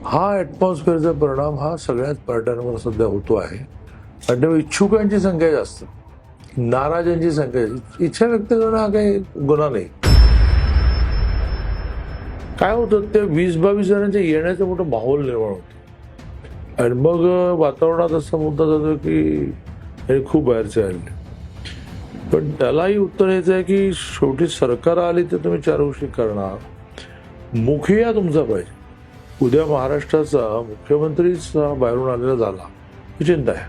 हा ॲटमॉस्फिअरचा परिणाम हा सगळ्याच पार्ट्यांवर सध्या होतो आहे. आणि तेव्हा इच्छुकांची संख्या जास्त, नाराजांची संख्या. इच्छा व्यक्त करणं हा काही गुन्हा नाही. काय होतं, त्या 20-22 जणांच्या येण्याचं मोठं माहोल निर्माण होतं आणि मग वातावरणात असा मुद्दा जातो की हे खूप बाहेरचे आले. पण त्यालाही उत्तर यायचं आहे की शेवटी सरकार आली तर तुम्ही चार गोष्टी करणार. मुखिया तुमचा पाहिजे. उद्या महाराष्ट्राचा मुख्यमंत्रीच बाहेरून आलेला झाला ही चिंता आहे.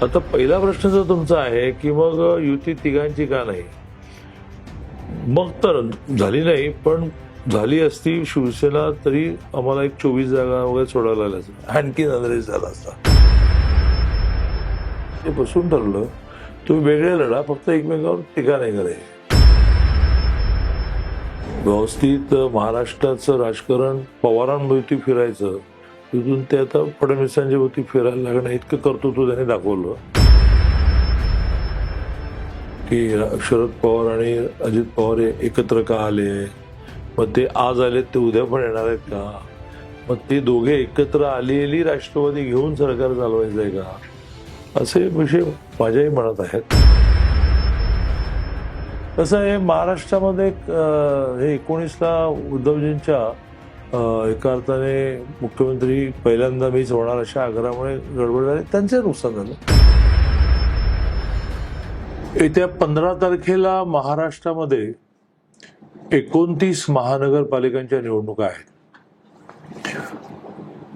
आता पहिला प्रश्न जर तुमचा आहे की मग युती तिघांची का नाही, मग तर झाली नाही, पण झाली असती शिवसेना तरी आम्हाला एक 24 जागा वगैरे सोडायला लागल्या असत्या, आणखी नंदरेश झाला असता. ते बसून ठरलं तुम्ही वेगळे लढा, फक्त एकमेकावर टीका नाही करायची. व्यवस्थित महाराष्ट्राचं राजकारण पवारांभोवती फिरायचं, तिथून ते आता फडणवीसांच्या भोवती फिरायला लागणं इतकं कर्तृत्व त्यांनी दाखवलं की शरद पवार आणि अजित पवार एकत्र का आले, मग ते आज आलेत ते उद्या पण येणार आहेत का, मग ते दोघे एकत्र आलेली राष्ट्रवादी घेऊन सरकार चालवायचं आहे का, असे विषय माझ्याही मनात आहेत. कसं आहे, महाराष्ट्रामध्ये हे 19ला उद्धवजींच्या एका अर्थाने मुख्यमंत्री पहिल्यांदा मीच होणार अशा आग्रहामुळे गडबड झाली, त्यांचे नुकसान झालं. येत्या 15 तारखेला महाराष्ट्रामध्ये 29 महानगरपालिकांच्या निवडणुका आहेत.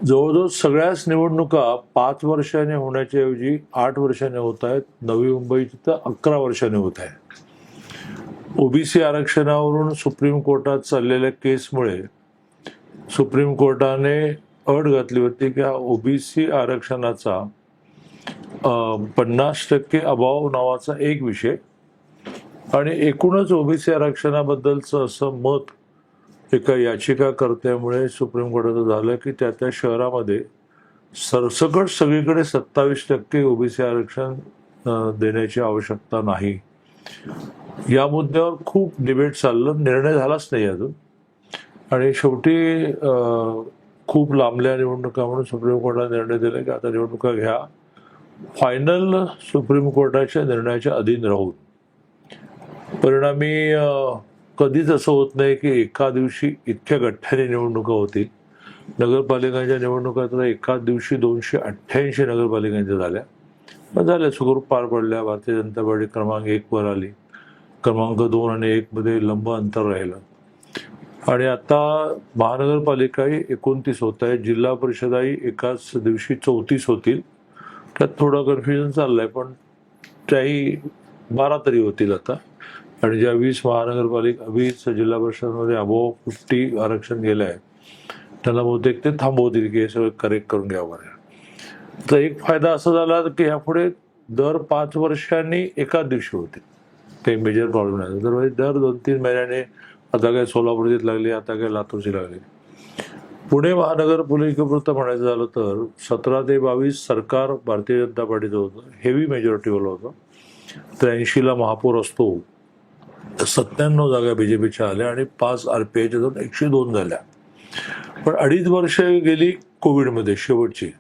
जवळजवळ सगळ्याच निवडणुका 5 वर्षांनी होण्याच्या ऐवजी 8 वर्षांनी होत आहेत. नवी मुंबईत तर 11 वर्षांनी होत आहे. ओबीसी आरक्षणावरून सुप्रीम कोर्टात चाललेल्या केसमुळे सुप्रीम कोर्टाने अट घातली होती की ओबीसी आरक्षणाचा 50% अभाव नावाचा एक विषय आणि एकूणच ओबीसी आरक्षणाबद्दलचं असं मत एका याचिकाकर्त्यामुळे सुप्रीम कोर्टाचं झालं की त्या शहरामध्ये सरसकट सगळीकडे 27% ओबीसी आरक्षण देण्याची आवश्यकता नाही. या मुद्द्यावर खूप डिबेट चाललं, निर्णय झालाच नाही अजून. आणि शेवटी खूप लांबल्या निवडणुका म्हणून सुप्रीम कोर्टाने निर्णय दिला की आता निवडणुका घ्या, फायनल सुप्रीम कोर्टाच्या निर्णयाच्या अधीन राहून. परिणामी कधीच असं होत नाही की एका दिवशी इतक्या गठ्ठ्याने निवडणुका होतील. नगरपालिकांच्या निवडणुका तर एकाच दिवशी 288 नगरपालिकांच्या झाल्या सुखरूप पार पडल्या. भारतीय जनता पार्टी क्रमांक 1 वर आली, क्रमांक 2 आणि 1 मध्ये लंब अंतर राहिलं. आणि आता महानगरपालिकाही 29 होत आहेत, जिल्हा परिषदाही एकाच दिवशी 34 होतील. त्यात थोडं कन्फ्युजन चाललंय, पण त्याही 12 तरी होतील आता. आणि ज्या 20 महानगरपालिका 20 जिल्हा परिषदांमध्ये अबोव 50 आरक्षण गेलं आहे, त्यांना बहुतेक ते थांबवतील की हे सगळं करेक्ट करून घ्यावं. तर एक फायदा असा झाला की ह्यापुढे दर 5 वर्षांनी एकाच दिवशी होते, काही मेजर प्रॉब्लेम नाही. तर दर 2-3 महिन्याने, आता काय सोलापूरची लागली, आता काय लातूरची लागली. पुणे महानगरपालिकेपुरतं म्हणायचं झालं तर 17 ते 22 सरकार भारतीय जनता पार्टीचं होतं, हेवी मेजॉरिटीवालं होतं. 83ला महापौर असतो, 97 जागा बीजेपीच्या आल्या आणि 5 आरपीआयच्या जाऊन 102 झाल्या. पण 2.5 वर्ष गेली कोविडमध्ये, शेवटची.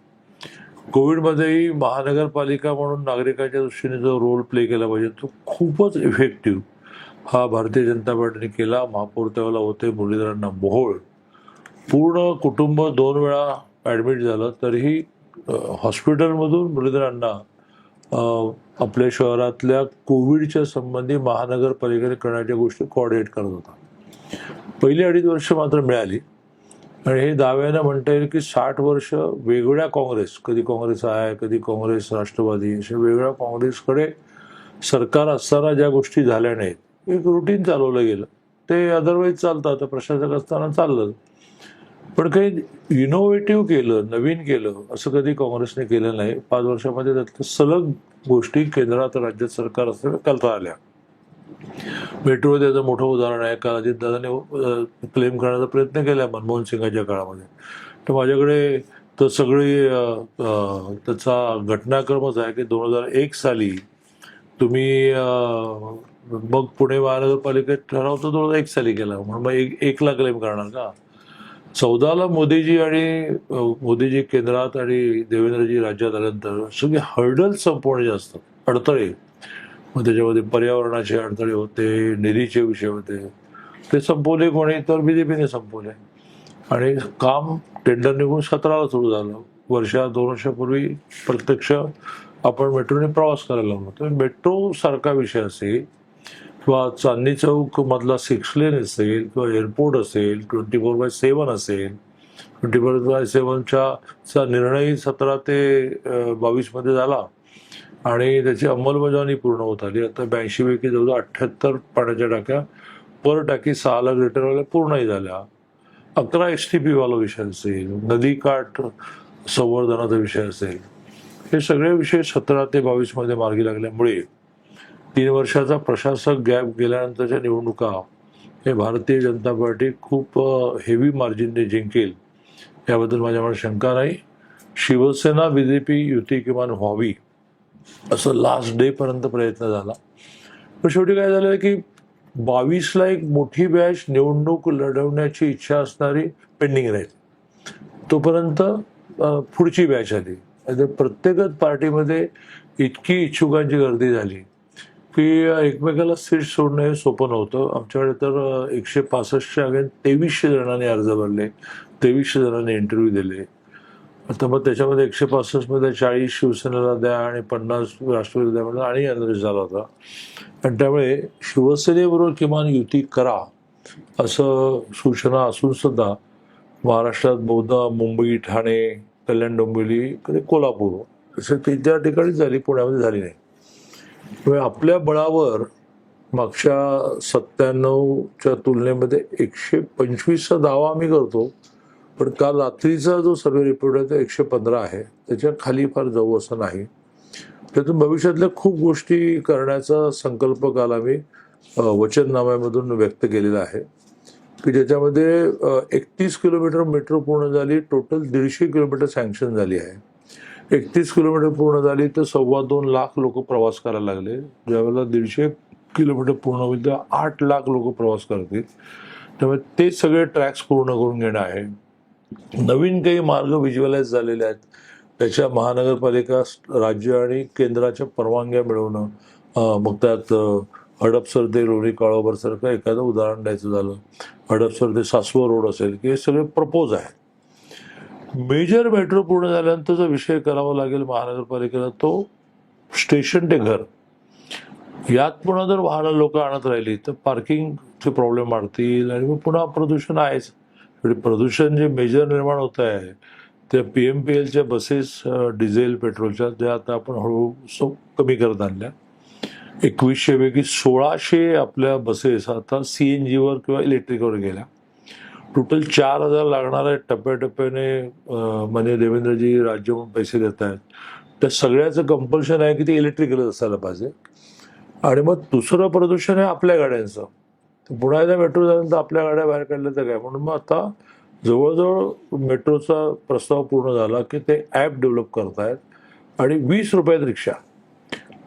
कोविडमध्येही महानगरपालिका म्हणून नागरिकांच्या दृष्टीने जो रोल प्ले केला पाहिजे तो खूपच इफेक्टिव्ह हा भारतीय जनता पार्टीने केला. महापौर त्यावेळेला होते मुरलीधरांना मोहोळ. पूर्ण कुटुंब 2 वेळा ॲडमिट झालं, तरीही हॉस्पिटलमधून मुरलीधरांना आपल्या शहरातल्या कोविडच्या संबंधी महानगरपालिकेने करण्याच्या गोष्टी कोऑर्डिनेट करत होता. पहिली 2.5 वर्ष मात्र मिळाली. आणि हे दाव्यानं म्हणता येईल की 60 वर्ष वेगवेगळ्या काँग्रेस, कधी काँग्रेस आहे, कधी काँग्रेस राष्ट्रवादी, अशा वेगवेगळ्या काँग्रेसकडे सरकार असताना ज्या गोष्टी झाल्या नाहीत, एक रुटीन चालवलं गेलं. ते अदरवाईज चालतं, आता प्रशासक असताना चाललं. पण काही इनोव्हेटिव्ह केलं, नवीन केलं असं कधी काँग्रेसने केलं नाही. 5 वर्षामध्ये त्यातल्या सलग गोष्टी केंद्रात राज्यात सरकार असताना करता आल्या. मेट्रो त्याचं मोठं उदाहरण आहे. का अजितदादांनी क्लेम करण्याचा प्रयत्न केला मनमोहन सिंगाच्या काळामध्ये, तर माझ्याकडे तर सगळी त्याचा घटनाक्रमच आहे की 2001 साली तुम्ही मग पुणे महानगरपालिकेत ठराव तर 2001 साली केला, म्हणून मग 1ला क्लेम करणार का? 14ला मोदीजी आणि मोदीजी केंद्रात आणि देवेंद्रजी राज्यात आल्यानंतर सगळे हर्डल्स संपवणे असतात, अडथळे. मग त्याच्यामध्ये पर्यावरणाचे अडथळे होते, निधीचे विषय होते. ते संपवले कोणी? तर बीजेपीने संपवले. आणि काम टेंडर निघून 17ला सुरू झालं. दोन वर्षापूर्वी प्रत्यक्ष आपण मेट्रोने प्रवास करायला लागलो. तर मेट्रो सारखा विषय असेल किंवा चांदणी चौक मधला 6 लेन असेल किंवा एअरपोर्ट असेल, 24/7 असेल, 24/7चा निर्णय 17 ते 22 मध्ये झाला आणि त्याची अंमलबजावणी पूर्ण होत आली. आता 82 पैकी जवळजवळ 78 पाण्याच्या टाक्या पर टाकी 6 लाख लिटरवाल्या पूर्णही झाल्या. 11 STP वाला विषय असेल, नदीकाठ संवर्धनाचा विषय असेल, हे सगळे विषय 17 ते 22 मध्ये मार्गी लागल्यामुळे 3 वर्षाचा प्रशासक गॅप गेल्यानंतरच्या निवडणुका हे भारतीय जनता पार्टी खूप हेवी मार्जिनने जिंकेल याबद्दल माझ्यामध्ये शंका नाही. शिवसेना बीजेपी युती किमान व्हावी असं लास्ट डे पर्यंत प्रयत्न झाला. पण शेवटी काय झालं की 22ला एक मोठी बॅच निवडणूक लढवण्याची इच्छा असणारी पेंडिंग राहील. तोपर्यंत पुढची बॅच आली. प्रत्येकच पार्टीमध्ये इतकी इच्छुकांची गर्दी झाली की एकमेकाला सीट सोडणं हे सोपं नव्हतं. आमच्याकडे तर 165च्या अगेन 2300 जणांनी अर्ज भरले, 2300 जणांनी इंटरव्ह्यू दिले. आता मग त्याच्यामध्ये 165 मध्ये 40 शिवसेनेला द्या आणि 50 राष्ट्रवादी द्या म्हणून आणि अनरेस झाला होता. आणि त्यामुळे शिवसेनेबरोबर किमान युती करा असं सूचना असून सुद्धा महाराष्ट्रात बहुधा मुंबई, ठाणे, कल्याण, डोंबिवली, कोल्हापूर असे 3-4 ठिकाणी झाली, पुण्यामध्ये झाली नाही. त्यामुळे आपल्या बळावर मागच्या 97च्या तुलनेमध्ये 125चा दावा आम्ही करतो. पण काल रात्रीचा जो सर्वे रिपोर्ट आहे तो 115 आहे. त्याच्या खाली फार जाऊ असं नाही. त्यातून भविष्यातल्या खूप गोष्टी करण्याचा संकल्प काल आम्ही वचननाम्यामधून व्यक्त केलेला आहे की ज्याच्यामध्ये 31 किलोमीटर मेट्रो पूर्ण झाली, टोटल 150 किलोमीटर सँक्शन झाली आहे. 31 किलोमीटर पूर्ण झाली तर 2.25 लाख लोक प्रवास करायला लागले. ज्यावेळेला 150 किलोमीटर पूर्ण होईल तेव्हा 8 लाख लोक प्रवास करतील. त्यामुळे ते सगळे ट्रॅक्स पूर्ण करून घेणं आहे. नवीन काही मार्ग व्हिज्युअलाइज झालेले आहेत, त्याच्या महानगरपालिका, राज्य आणि केंद्राच्या परवानग्या मिळवणं. मग त्यात हडपसर ते लोणी काळोबर सारखं एखादं उदाहरण द्यायचं झालं, हडपसर ते सासवड रोड असेल की हे सगळे प्रपोज आहेत. मेजर मेट्रो पूर्ण झाल्यानंतर जो विषय करावा लागेल महानगरपालिकेला तो स्टेशन ते घर. यात पुन्हा जर वाहनं लोक आणत राहिली तर पार्किंगचे प्रॉब्लेम वाढतील आणि मग पुन्हा प्रदूषण आहेच. प्रदूषण जे मेजर निर्माण होत आहे त्या PMPLच्या बसेस डिझेल पेट्रोलच्या, ज्या आता आपण हळूहळू कमी करत आणल्या. 2100 पैकी 1600 आपल्या बसेस आता CNG वर किंवा इलेक्ट्रिकवर गेल्या. टोटल 4000 लागणार आहे. टप्प्याटप्प्याने म्हणजे देवेंद्रजी राज्य म्हणून पैसे देत आहेत. त्या सगळ्याचं कंपल्शन आहे की ते इलेक्ट्रिकलच असायला पाहिजे. आणि मग दुसरं प्रदूषण आहे आपल्या गाड्यांचं. पुन्हा एकदा मेट्रो झाल्यानंतर आपल्या गाड्या बाहेर काढल्या तर काय. म्हणून मग आता जवळजवळ मेट्रोचा प्रस्ताव पूर्ण झाला की ते ॲप डेव्हलप करतायत आणि 20 रुपयात रिक्षा.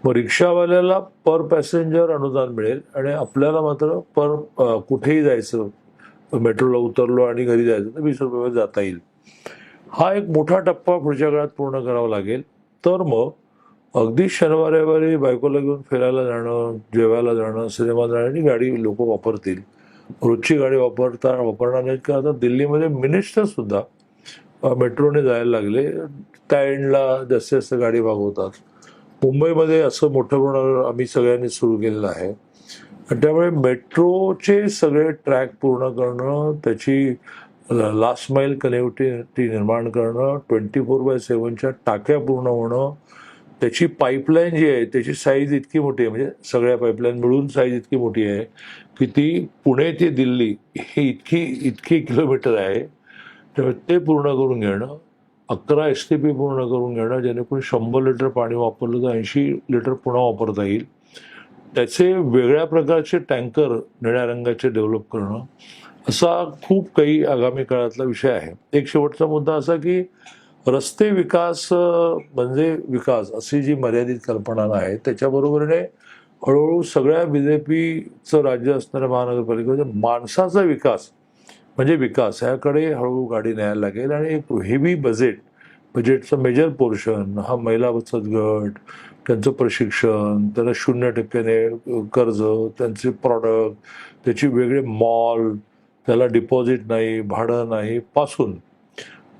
मग रिक्षावाल्याला पर पॅसेंजर अनुदान मिळेल आणि आपल्याला मात्र पर कुठेही जायचं, मेट्रोला उतरलो आणि घरी जायचं तर 20 रुपयामध्ये जाता येईल. हा एक मोठा टप्पा पुढच्या काळात पूर्ण करावा लागेल. तर मग अगदी शनिवार रविवारी बायकोला घेऊन फिरायला जाणं, जेवायला जाणं, सिनेमा जाण्याची गाडी लोक वापरतील. रोजची गाडी वापरणार नाहीत. का आता दिल्लीमध्ये मिनिस्टर सुद्धा मेट्रोने जायला लागले. त्या एंडला जास्तीत जास्त गाडी मागवतात. मुंबईमध्ये असं मोठं प्रमाणावर आम्ही सगळ्यांनी सुरू केलेलं आहे. आणि त्यामुळे मेट्रोचे सगळे ट्रॅक पूर्ण करणं, त्याची लास्ट माईल कनेक्टिव्हिटी निर्माण करणं, 24/7च्या टाक्या पूर्ण होणं, त्याची पाईपलाईन जी आहे त्याची साईज इतकी मोठी आहे, म्हणजे सगळ्या पाईपलाईन मिळून साईज इतकी मोठी आहे की ती पुणे ते दिल्ली हे इतकी किलोमीटर आहे. त्यामुळे ते पूर्ण करून घेणं, 11 STP पूर्ण करून घेणं, जेणेकरून 100 लिटर पाणी वापरलं तर 80 लिटर पुन्हा वापरता येईल. त्याचे वेगळ्या प्रकारचे टँकर निळ्या रंगाचे डेव्हलप करणं, असा खूप काही आगामी काळातला विषय आहे. एक शेवटचा मुद्दा असा की रस्ते विकास म्हणजे विकास अशी जी मर्यादित कल्पना आहे त्याच्याबरोबरीने हळूहळू सगळ्या BJPचं राज्य असणाऱ्या महानगरपालिकेमध्ये माणसाचा विकास म्हणजे विकास ह्याकडे हळूहळू गाडी न्यायला लागेल. आणि एक हेवी बजेटचं मेजर पोर्शन हा महिला बचत गट, त्यांचं प्रशिक्षण, त्याला 0% कर्ज, त्यांचे प्रॉडक्ट, त्याची वेगळे मॉल, त्याला डिपॉझिट नाही, भाडं नाही पासून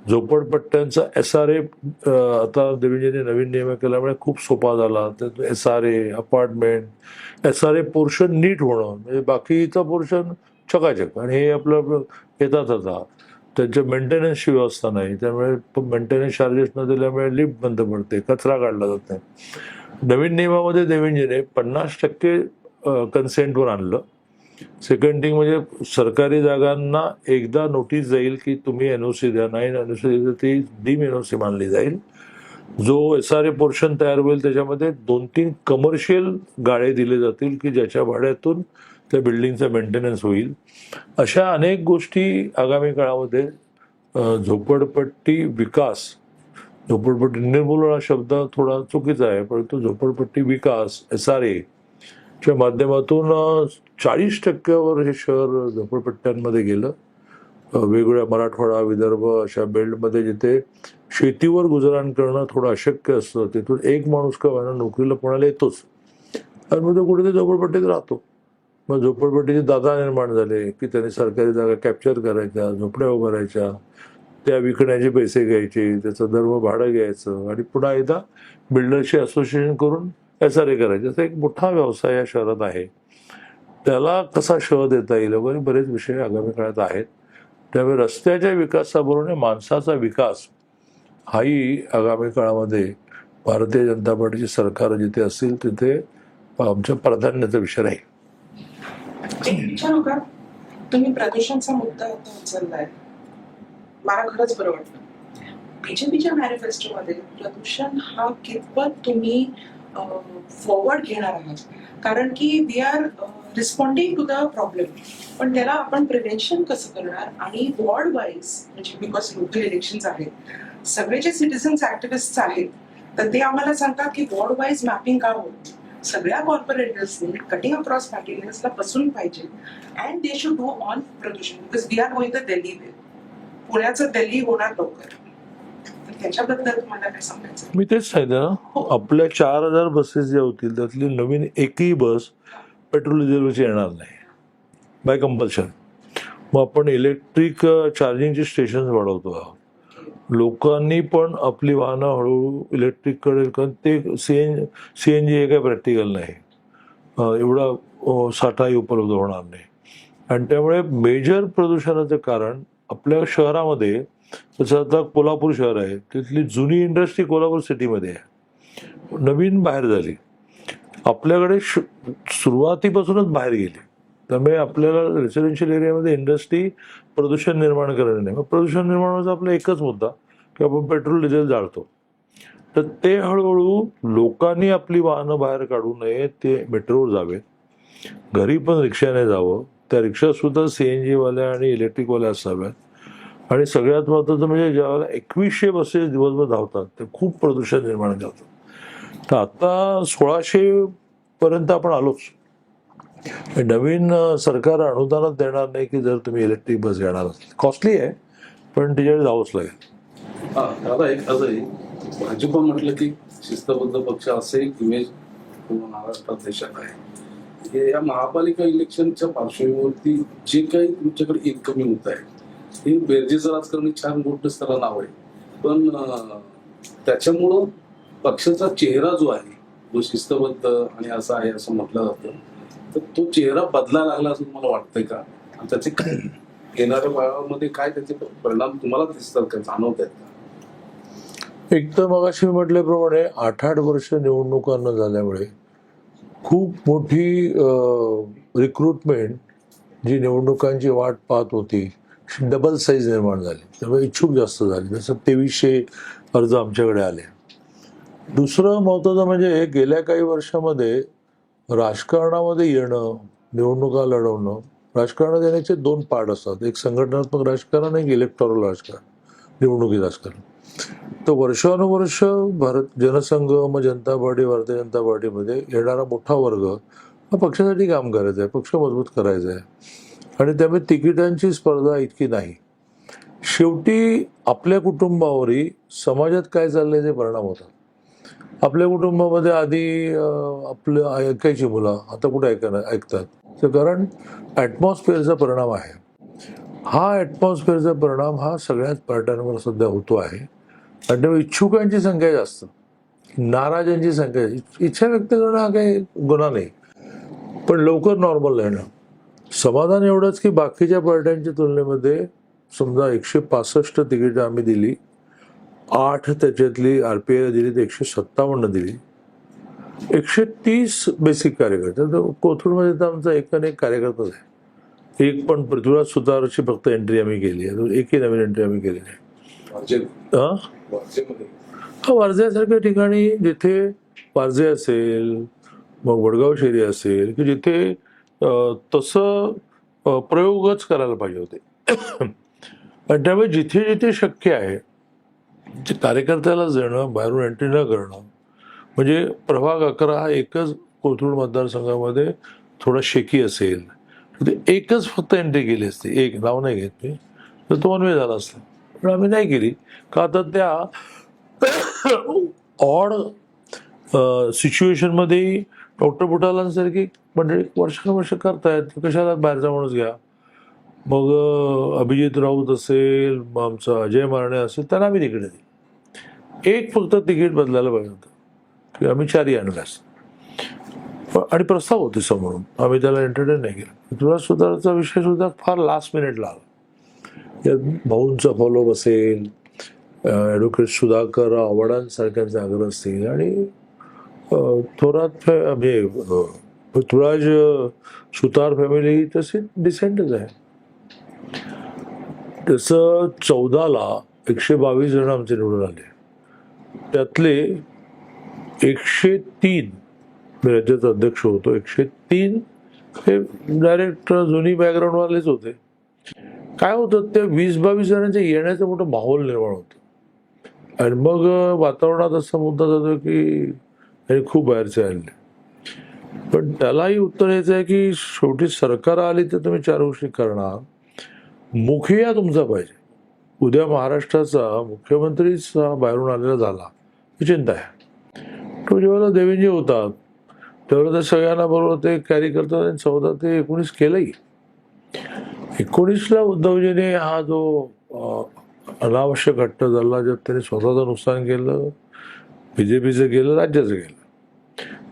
झोपडपट्ट्यांचा SRA आता देवेंद्रजींनी नवीन नियम केल्यामुळे खूप सोपा झाला. त्यात SRA अपार्टमेंट SRA पोर्शन नीट होणं, म्हणजे बाकीचा पोर्शन चकाचक. आणि हे आपलं येतात आता त्यांच्या मेंटेनन्सची व्यवस्था नाही, त्यामुळे मेंटेनन्स चार्जेस न दिल्यामुळे लिफ्ट बंद पडते, कचरा काढला जात नाही. नवीन नियमामध्ये देवेंद्रजीने 50% कन्सेंटवर आणलं. सेकंड थिंग म्हणजे सरकारी जागांना एकदा नोटीस जाईल की तुम्ही NOC द्या, नाही NOC दिली ती डीम NOC मानली जाईल. जो SRA पोर्शन तयार होईल त्याच्यामध्ये 2-3 कमर्शियल गाळे दिले जातील की ज्याच्या भाड्यातून त्या बिल्डिंगचा मेंटेनन्स होईल. अशा अनेक गोष्टी आगामी काळामध्ये झोपडपट्टी विकास, झोपडपट्टी निर्मूलन हा शब्द थोडा चुकीचा आहे, परंतु झोपडपट्टी विकास SRA च्या माध्यमातून 40% हे शहर झोपडपट्ट्यांमध्ये गेलं. वेगवेगळ्या मराठवाडा, विदर्भ अशा बेल्टमध्ये जिथे शेतीवर गुजराण करणं थोडं अशक्य असतं, तिथून एक माणूस का होईना नोकरीला कोणाला येतोच आणि मग तो कुठेतरी झोपडपट्टीत राहतो. मग झोपडपट्टीचे दादा निर्माण झाले की त्यांनी सरकारी जागा कॅप्चर करायच्या, झोपड्या उभारायच्या, त्या विकण्याचे पैसे घ्यायचे, त्याचं दर भाडं घ्यायचं आणि पुन्हा एकदा बिल्डरशी असोसिएशन करून SRA करायचे. असा एक मोठा व्यवसाय या शहरात आहे. त्याला कसा शह देता येईल वगैरे बरेच विषय आगामी काळात आहेत. त्यामुळे रस्त्याच्या विकासाबरोबर माणसाचा विकास हाही आगामी काळामध्ये भारतीय जनता पार्टीची सरकार जिथे असेल तिथे आमच्या प्राधान्याचा विषय राहील. विचारू का, तुम्ही प्रदूषणचा मुद्दा आता उचललाय, मला खरंच बरं वाटलं. बीजेपीच्या मॅनिफेस्टोमध्ये प्रदूषण हा कितपत तुम्ही फॉरवर्ड घेणार आहात, कारण की we are responding to the problem, पण त्याला आपण प्रिव्हेन्शन कसं करणार. आणि वॉर्ड वाईज म्हणजे बिकॉज लोकल इलेक्शन्स आहेत, सगळे जे सिटिझन्स ऍक्टिव्हिस्ट आहेत तर ते आम्हाला सांगतात की वॉर्ड वाईज मॅपिंग का होत, सगळ्या कॉर्पोरेटर्सनी कटिंग अक्रॉस पार्टी लिस्टला बसून पाहिजे and they should do on प्रदूषण, because we are going the Delhi way. पुण्याचं दिल्ली होणार लवकर, त्याच्याबद्दल तुम्हाला काय सांगायचं. मी तेच सांगितलं ना, आपल्या 4000 बसेस ज्या होतील त्यातली नवीन एकही बस पेट्रोल डिझेलवरची येणार नाही बाय कंपल्शन. मग आपण इलेक्ट्रिक चार्जिंगचे स्टेशन वाढवतो आहोत. लोकांनी पण आपली वाहनं हळूहळू इलेक्ट्रिककडे, कारण ते CNG हे काही प्रॅक्टिकल नाही, एवढा साठाही उपलब्ध होणार नाही. आणि त्यामुळे मेजर प्रदूषणाचं कारण आपल्या शहरामध्ये, जसं आता कोल्हापूर शहर आहे, तिथली जुनी इंडस्ट्री कोल्हापूर सिटीमध्ये आहे, नवीन बाहेर झाली, आपल्याकडे सुरुवातीपासूनच बाहेर गेली. त्यामुळे आपल्याला रेसिडेन्शियल एरियामध्ये इंडस्ट्री प्रदूषण निर्माण करणे नाही. मग प्रदूषण निर्माण होण्याचा आपला एकच मुद्दा की आपण पेट्रोल डिझेल जाळतो. तर ते हळूहळू लोकांनी आपली वाहनं बाहेर काढू नये, ते मेट्रोवर जावे, घरी पण रिक्षाने जावं, त्या रिक्षासुद्धा CNGवाल्या आणि इलेक्ट्रिकवाल्या असाव्यात. आणि सगळ्यात महत्त्वाचं म्हणजे ज्यावेळेला 2100 बसेस दिवसभर धावतात ते खूप प्रदूषण निर्माण करतात. तर आता 1600 पर्यंत आपण आलोच. नवीन सरकार अनुदानच देणार नाही की जर तुम्ही इलेक्ट्रिक बस घेणार असेल. कॉस्टली आहे पण त्याच्याकडे जावंच लागेल. दादा एक असं भाजप म्हटलं की शिस्तबद्ध पक्ष असे एक इमेज महाराष्ट्रात देशात आहे. या महापालिका इलेक्शनच्या पार्श्वभूमीवरती जे काही तुमच्याकडे इनकमिंग होत आहे, हे बेरजेचं राजकारण छान मोठं त्याला नाव आहे, पण त्याच्यामुळं पक्षाचा चेहरा जो आहे, जो शिस्तबद्ध आणि असा आहे असं म्हटलं जातं, तर तो चेहरा बदलायला लागला असं तुम्हाला वाटतंय का? आणि त्याचे काय येणाऱ्या काळामध्ये काय त्याचे परिणाम तुम्हाला दिसतात का, जाणवत आहेत का? एक तर मगाशी म्हटल्याप्रमाणे 8-8 वर्ष निवडणुका न झाल्यामुळे खूप मोठी रिक्रुटमेंट जी निवडणुकांची वाट पाहत होती डबल साईज निर्माण झाली, त्यामुळे इच्छुक जास्त झाले. जसं 2300 अर्ज आमच्याकडे आले. दुसरं महत्त्वाचं म्हणजे गेल्या काही वर्षामध्ये राजकारणामध्ये येणं, निवडणुका लढवणं, राजकारणात येण्याचे 2 पार्ट असतात, एक संघटनात्मक राजकारण, एक इलेक्टोरल राजकारण, निवडणुकी राजकारण. तर वर्षानुवर्ष जनसंघ, मग जनता पार्टी, भारतीय जनता पार्टीमध्ये येणारा मोठा वर्ग हा पक्षासाठी काम करायचा आहे, पक्ष मजबूत करायचा आहे. आणि त्यामुळे तिकिटांची स्पर्धा इतकी नाही. शेवटी आपल्या कुटुंबावरही समाजात काय चाललंय ते परिणाम होतात. आपल्या कुटुंबामध्ये आधी आपलं ऐकायची मुलं, आता कुठे ऐकतात. तर कारण ॲटमॉस्फिअरचा परिणाम आहे. हा ॲटमॉस्फिअरचा परिणाम हा सगळ्याच पार्ट्यांवर सध्या होतो आहे. आणि त्यामुळे इच्छुकांची संख्या जास्त, नाराजांची संख्या. इच्छा व्यक्त करणं हा काही गुन्हा नाही, पण लवकर नॉर्मल येणं. समाधान एवढंच की बाकीच्या पार्ट्यांच्या तुलनेमध्ये समजा 165 तिकीटं आम्ही दिली, 8 त्याच्यातली RPIला दिली तर 157 दिली, 130 बेसिक कार्यकर्ते. तर कोथरूडमध्ये तर आमचा एक कार्यकर्ताच आहे. एक पण पृथ्वीराज सुतारची फक्त एंट्री आम्ही केली आहे, एकही नवीन एंट्री आम्ही केली नाही. हा वारजेसारख्या ठिकाणी जिथे वारजे असेल, मग वडगाव शेरी असेल, की जिथे तसं प्रयोगच करायला पाहिजे होते. आणि त्यामुळे जिथे जिथे शक्य आहे जे कार्यकर्त्याला जाणं, बाहेरून एंट्री न करणं. म्हणजे प्रभाग 11 हा एकच कोथरूड मतदारसंघामध्ये थोडा शेकी असेल तर एकच फक्त एंट्री केली असते, एक नाव नाही घेत मी, तर तो अनवे झाला असता. पण आम्ही नाही केली का, तर त्या ऑड सिच्युएशनमध्ये डॉक्टर बुटालांसारखी मंडळी वर्षानुवर्ष करतायत, कशाला बाहेरचा माणूस घ्या. मग अभिजित राऊत असेल, मग आमचा अजय मारणे असेल, त्यांना आम्ही तिकीट दिली. एक फक्त तिकीट बदलायला पाहिजे होतं की आम्ही 4 आणल्यास. आणि प्रस्ताव होते समोरून, आम्ही त्याला एंटरटेन नाही केलं. तुला सुधाराचा विषय सुद्धा फार लास्ट मिनिटला आला. भाऊंचा फॉलोअप असेल, ॲडव्होकेट सुधाकर आव्हाडांसारख्यांचे आग्रह असतील, आणि थोरात म्हणजे पृथ्वीराज सुतार फॅमिली तशी डिसेंटच आहे. तसं 14ला 122 जण आमचे निवडून आले, त्यातले 103 मी राज्याचा अध्यक्ष होतो, 103 हे डायरेक्ट जुनी बॅकग्राऊंडवालेच होते. काय होतं, त्या 20-22 जणांच्या येण्याचं मोठं माहोल निर्माण होतं. आणि मग वातावरणात असा मुद्दा जातो की हे खूप बाहेरचे आले. पण त्यालाही उत्तर यायचं आहे की शेवटी सरकार आली तर तुम्ही 4 गोष्टी करणार. मुखिया तुमचा पाहिजे. उद्या महाराष्ट्राचा मुख्यमंत्रीच बाहेरून आलेला झाला ही चिंता आहे. तो जेव्हा देवेंजी होतात तेव्हा ते सगळ्यांना बरोबर ते कॅरी करतात, आणि 14 ते 19 केलंही. 19ला उद्धवजीने हा जो अनावश्यक हट्ट झाला, ज्यात त्यांनी स्वतःचं नुकसान केलं, BJPचं केलं, राज्याचं केलं.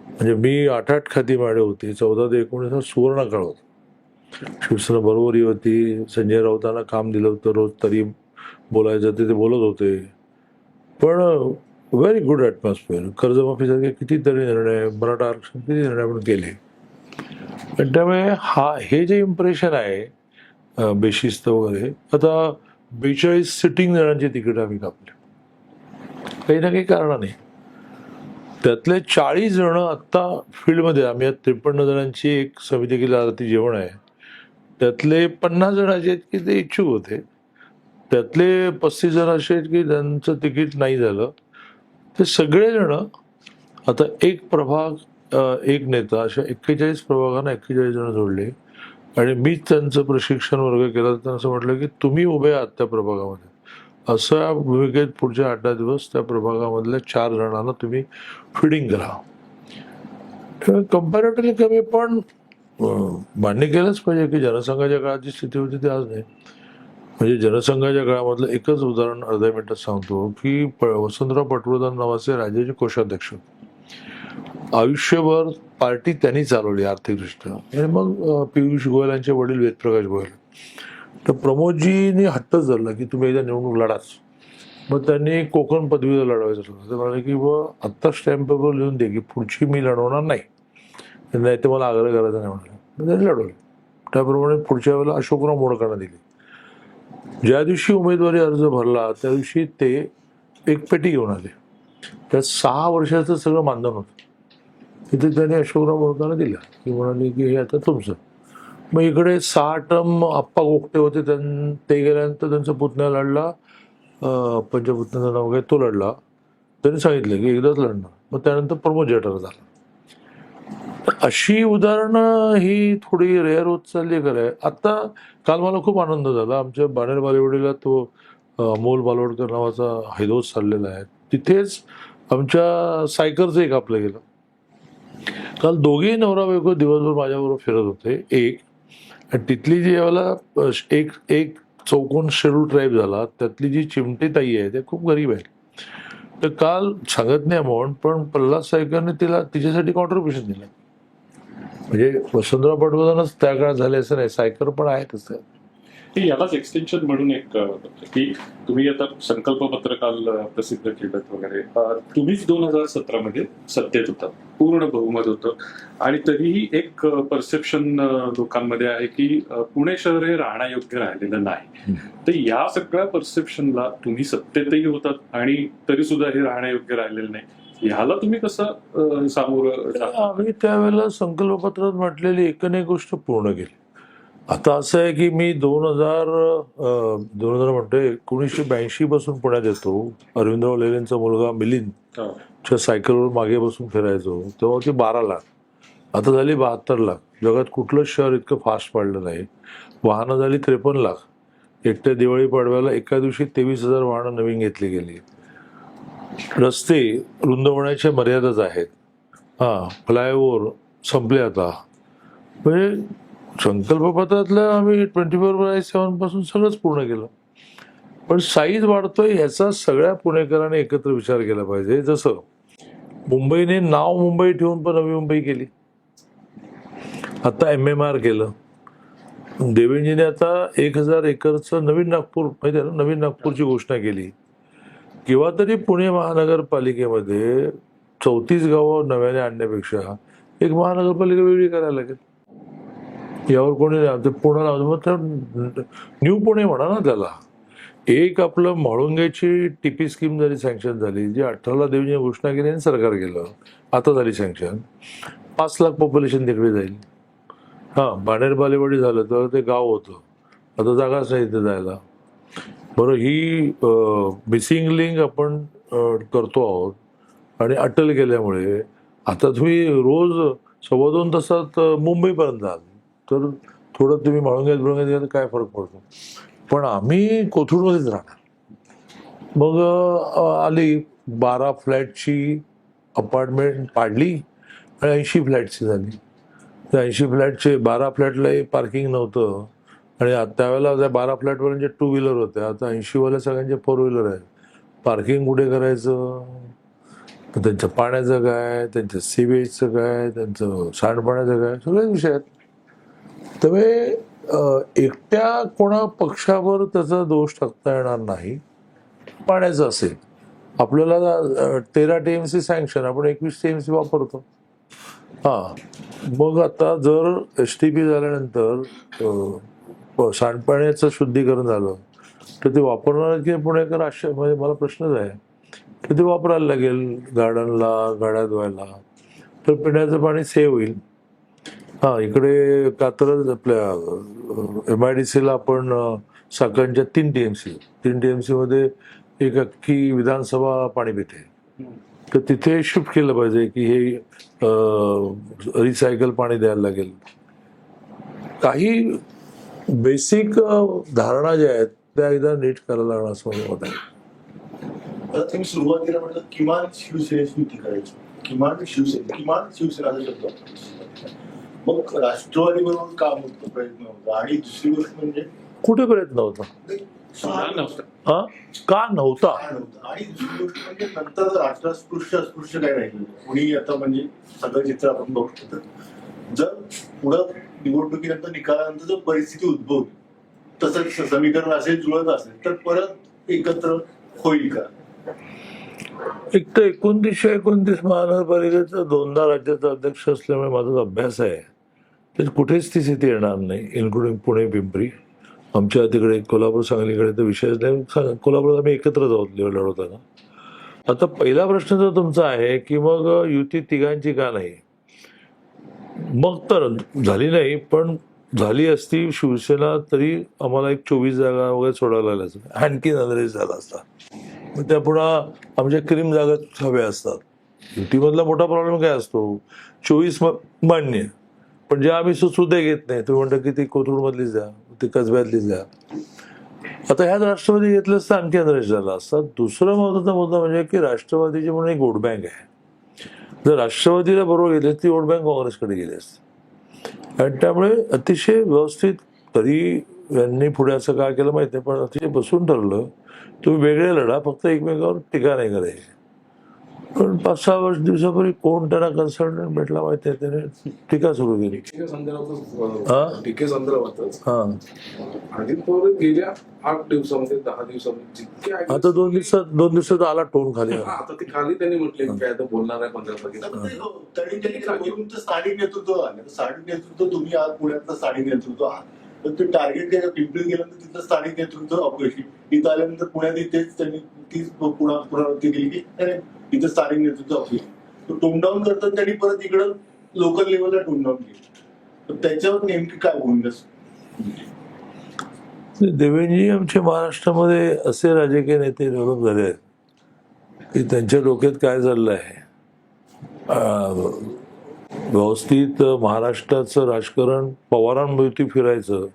म्हणजे मी 8 खाती माडे होती. 14 ते 19 हा सुवर्ण काळ होता. शिवसेना बरोबरी होती. संजय राऊतांना काम दिलं होतं, रोज तरी बोलायचं ते बोलत होते. पण व्हेरी गुड ॲटमॉस्फिअर. कर्जमाफीसारखे कितीतरी निर्णय, मराठा आरक्षण किती निर्णय आपण केले. आणि त्यामुळे हे जे इम्प्रेशन आहे बेशिस्त वगैरे, आता 42 सिटिंग जणांची तिकीट आम्ही कापली काही ना काही कारणाने. त्यातले 40 जण आत्ता फील्डमध्ये, आम्ही 53 जणांची एक समिती केली, आरती जेवण आहे. त्यातले 50 जण असे आहेत की ते इच्छुक होते. त्यातले 35 जण असे आहेत की ज्यांचं तिकीट नाही झालं. ते सगळेजण आता एक प्रभाग, एक नेता, अशा 41 प्रभागांना 41 जण जोडले. आणि मीच त्यांचं प्रशिक्षण वर्ग केला. त्यांना असं म्हटलं की तुम्ही उभे आहात त्या प्रभागामध्ये, अशा भूमिकेत पुढच्या 8 दिवस त्या प्रभागामधल्या 4 जणांना तुम्ही फिडिंग करा. कम्पॅरेटिव्हली कमी, पण मान्य केलंच पाहिजे की जनसंघाच्या काळात जी स्थिती होती ती आज नाही. म्हणजे जनसंघाच्या काळामधलं एकच उदाहरण अर्ध्या मिनिटात सांगतो की वसंतराव पटवर्धन नावाचे राज्याचे कोषाध्यक्ष, आयुष्यभर पार्टी त्यांनी चालवली आर्थिकदृष्ट्या. आणि मग पियुष गोयल यांचे वडील वेदप्रकाश गोयल. तर प्रमोदजींनी हट्टच धरला की तुम्ही एकदा निवडणूक लढाच. मग त्यांनी कोकण पदवीला लढवायचं ठरवलं. ते म्हणाले की आत्ता स्टॅम्प पेपर लिहून दे की पुढची मी लढवणार नाही, नाही तर मला आग्रह करायचा नाही म्हणाले. मग त्यांनी लढवलं. त्याप्रमाणे पुढच्या वेळेला अशोकराव मोडकांना दिली. ज्या दिवशी उमेदवारी अर्ज भरला त्या दिवशी ते एक पेटी घेऊन आले. त्यात 6 वर्षाचं सगळं मानधन होतं. तिथे त्यांनी अशोकराव मोडकांना दिलं की म्हणाले की हे आता तुमचं. मग इकडे 6 टर्म आप्पा गोगटे होते, ते गेल्यानंतर त्यांचा पुतण्या लढला, पंचपुतण्याचं नाव काय, तो लढला. त्यांनी सांगितलं की एकदाच लढणार. मग त्यानंतर प्रमोद जठार झाला. अशी उदाहरणं ही थोडी रेअर होत चालली खरं. आता काल मला खूप आनंद झाला. आमच्या बाणेर बालेवाडीला तो अमोल बालवडकर नावाचा हैदोस चाललेला आहे. तिथेच आमच्या सायकलचं एक आपलं गेलं. काल दोघेही नवरा बायको दिवसभर माझ्याबरोबर फिरत होते. एक आणि तिथली जी यावेळेला एक एक चौकोन शेड्यूल ट्राईब झाला, त्यातली जी चिमटी ताई आहे ते खूप गरीब आहे. तर काल सांगत नाही अमाऊंट, पण प्रल्हाद सायकरने तिला तिच्यासाठी कॉन्ट्रीब्युशन दिलं. म्हणजे वसंतराव पाटबंधानच त्या काळात झाले असं नाही, सायकर पण आहे तसं. हे यालाच एक्सटेन्शन म्हणून एक की तुम्ही आता संकल्पपत्र काल प्रसिद्ध केलं वगैरे, तुम्हीच 2017 मध्ये सत्तेत होता, पूर्ण बहुमत होतं, आणि तरीही एक परसेप्शन लोकांमध्ये आहे की पुणे शहर हे राहण्यायोग्य राहिलेलं नाही. तर या सगळ्या परसेप्शनला तुम्ही सत्तेतही होतात आणि तरी सुद्धा हे राहण्यायोग्य राहिलेलं नाही, ह्याला तुम्ही कसं सामोरं जाता? आम्ही त्यावेळेला संकल्पपत्रात म्हटलेली एकूण गोष्ट पूर्ण केली. आता असं आहे की मी 2000 म्हणतोय 1982 पासून पुण्यात येतो. अरविंदराव लेलेंचा मुलगा मिलिंद च्या सायकलवर मागे बसून फिरायचो, तेव्हा ती 12 लाख, आता झाली 72 लाख. जगात कुठलंच शहर इतकं फास्ट वाढलं नाही. वाहनं झाली 53 लाख. एकट्या दिवाळी पाडव्याला एका दिवशी 23,000 वाहनं नवीन घेतली गेली. रस्ते रुंद होण्याच्या मर्यादाच आहेत. फ्लायओव्हर संपले आता. म्हणजे संकल्पपत्रातलं आम्ही 24/7 पासून सगळंच पूर्ण केलं. पण साईज वाढतोय ह्याचा सगळ्या पुणेकरांनी एकत्र विचार केला पाहिजे. जसं मुंबईने नाव मुंबई ठेवून पण नवी मुंबई केली, आता MMR केलं. देवेंजीने आता 1000 एकरचं नवीन नागपूर, माहिती आहे ना, नवीन नागपूरची घोषणा केली. किंवा तरी पुणे महानगरपालिकेमध्ये 34 गावं नव्याने आणण्यापेक्षा एक महानगरपालिका वेगळी करायला लागेल. यावर कोणी नाही. ते पुणे न्यू पुणे म्हणा ना त्याला. एक आपलं म्हाळुंगेची टीपी स्कीम जरी सँक्शन झाली, जी 18ला देवेंजीने घोषणा केली आणि सरकार केलं, आता झाली सँक्शन. 5 लाख पॉप्युलेशन तिकडे जाईल. बाणेर बालेवाडी झालं तर ते गाव होतं, आता जागाच नाही इथे जायला. बरं, ही मिसिंग लिंक आपण करतो आहोत आणि अटल केल्यामुळे आता तुम्ही रोज 2.25 तासात मुंबईपर्यंत जाल. तर थोडं तुम्ही म्हाळुंग्यात बिळुंग्यात गेलं तर काय फरक पडतो. पण आम्ही कोथरूडमध्येच राहणार. मग आली 12 फ्लॅटची अपार्टमेंट पाडली आणि 80 फ्लॅटची झाली. त्या 80 फ्लॅटचे 12 फ्लॅटलाही पार्किंग नव्हतं आणि त्यावेळेला त्या 12 फ्लॅटवाल्यांचे 2 व्हीलर होत्या, आता 80वाल्या सगळ्यांचे 4 व्हीलर आहेत. पार्किंग कुठे करायचं, त्यांच्या पाण्याचं काय, त्यांच्या सिवेजचं काय, त्यांचं सांडपाण्याचं काय, सगळेच विषय आहेत. त्यामुळे एकट्या कोणा पक्षावर त्याचा दोष टाकता येणार नाही. पाण्याचं असेल, आपल्याला 13 TMC सँक्शन, आपण 21 TMC वापरतो. मग आता जर STP झाल्यानंतर सांडपाण्याचं शुद्धीकरण झालं तर ते वापरणार की पुणेकर, अशा म्हणजे मला प्रश्नच आहे. तर ते वापरायला लागेल गार्डनला, गाड्या धुवायला, तर पिण्याचं पाणी सेव्ह होईल. इकडे कात्रज आपल्या MIDCला आपण साखरच्या 3 TMC मध्ये एक अख्खी विधानसभा पाणी पिते. तर तिथे शिफ्ट केलं पाहिजे की हे रिसायकल पाणी द्यायला लागेल. काही बेसिक धारणा ज्या आहेत त्या एकदा नीट करायला लागणार असं मला मत आहे. तुम्ही सुरुवातीला म्हटलं किमान शिवसेनेची युती करायची, किमान शिवसेना असा शब्द वापरला. मग राष्ट्रवादी बरोबर का होतं, प्रयत्न होता. आणि दुसरी गोष्ट म्हणजे कुठे प्रयत्न होता, का नव्हता. आणि दुसरी गोष्ट म्हणजे नंतर राष्ट्रस्पृश्य काय राहिलं कुणी, आता म्हणजे सगळं चित्र आपण बघतो. तर जर पुढं निवडणुकीनंतर निकालानंतर जर परिस्थिती उद्भवली, तसंच समीकरण असेल, जुळत असेल, तर परत एकत्र होईल का? एक तर 1929 महानगरपालिकेचा 2दा राज्याचा अध्यक्ष असल्यामुळे माझा अभ्यास आहे, तर कुठेच ती स्थिती येणार नाही, इन्क्लुडिंग पुणे पिंपरी. आमच्या तिकडे कोल्हापूर सांगलीकडे तर विषयच नाही. कोल्हापूरात आम्ही एकत्र जाऊ लढवताना. आता पहिला प्रश्न जर तुमचा आहे की मग युती तिघांची का नाही, मग तर झाली नाही, पण झाली असती शिवसेना तरी आम्हाला एक 24 जागा वगैरे सोडायला लागल्या असत्या, आणखी नंदरेश झाला असता. मग त्या पुन्हा आमच्या क्रीम जागा हव्या असतात. युतीमधला मोठा प्रॉब्लेम काय असतो, 24 मान्य, पण जे आम्ही सुद्धा घेत नाही. तुम्ही म्हणता की ती कोथरूडमधलीच द्या, ती कसब्यातलीच द्या. आता ह्यात राष्ट्रवादी घेतलं असतं आणखी अनरेश झाला असता. दुसरा महत्वाचा मुद्दा म्हणजे की राष्ट्रवादीची म्हणून एक वोट बँक आहे. जर राष्ट्रवादीला बरोबर गेले ती वोट बँक काँग्रेसकडे गेली असते. आणि त्यामुळे अतिशय व्यवस्थित, तरी यांनी पुढे असं काय केलं माहिती नाही, पण अतिशय बसून ठरलं तुम्ही वेगळे लढा, फक्त एकमेकावर टीका नाही करायची. पण 5-6 दिवसापूर्वी कोण त्यांना कन्सल्टंट भेटला माहिती आहे, त्याने टीका सुरू केली. हा? टीकेसंदर्भातच हा, अजित पवार गेल्या 8 दिवसामध्ये 10 दिवसामध्ये जितके आता 2 दिवसात आला टोन खाली. आता ते खाली त्यांनी म्हटले की काय आता बोलणार आहे 15 आता तारखेला. ते, त्यांनी वरून स्थानिक नेतृत्व आलं. स्थानिक नेतृत्व तुम्ही आज पुण्यातलं स्थानिक नेतृत्व आहात, तर ते टार्गेट केलं. पिंपरी गेल्यानंतर तिथलं स्थानिक नेतृत्व अपयशी, इथं आल्यानंतर पुण्यात इथेच त्यांनी तीच पुनरावृत्ती केली की नाही, इथं स्थानिक नेतृत्व अपयशी. टोन डाऊन करतात त्यांनी परत इकडं लोकल लेवलला टोन डाऊन केली. तर त्याच्यावर नेमकी काय भूमिका? देवेंद्रजी आमच्या महाराष्ट्रामध्ये असे राजकीय नेते डेव्हलप झाले आहेत की त्यांच्या डोक्यात काय चाललं आहे, व्यवस्थित महाराष्ट्राचं राजकारण पवारांभोवती फिरायचं,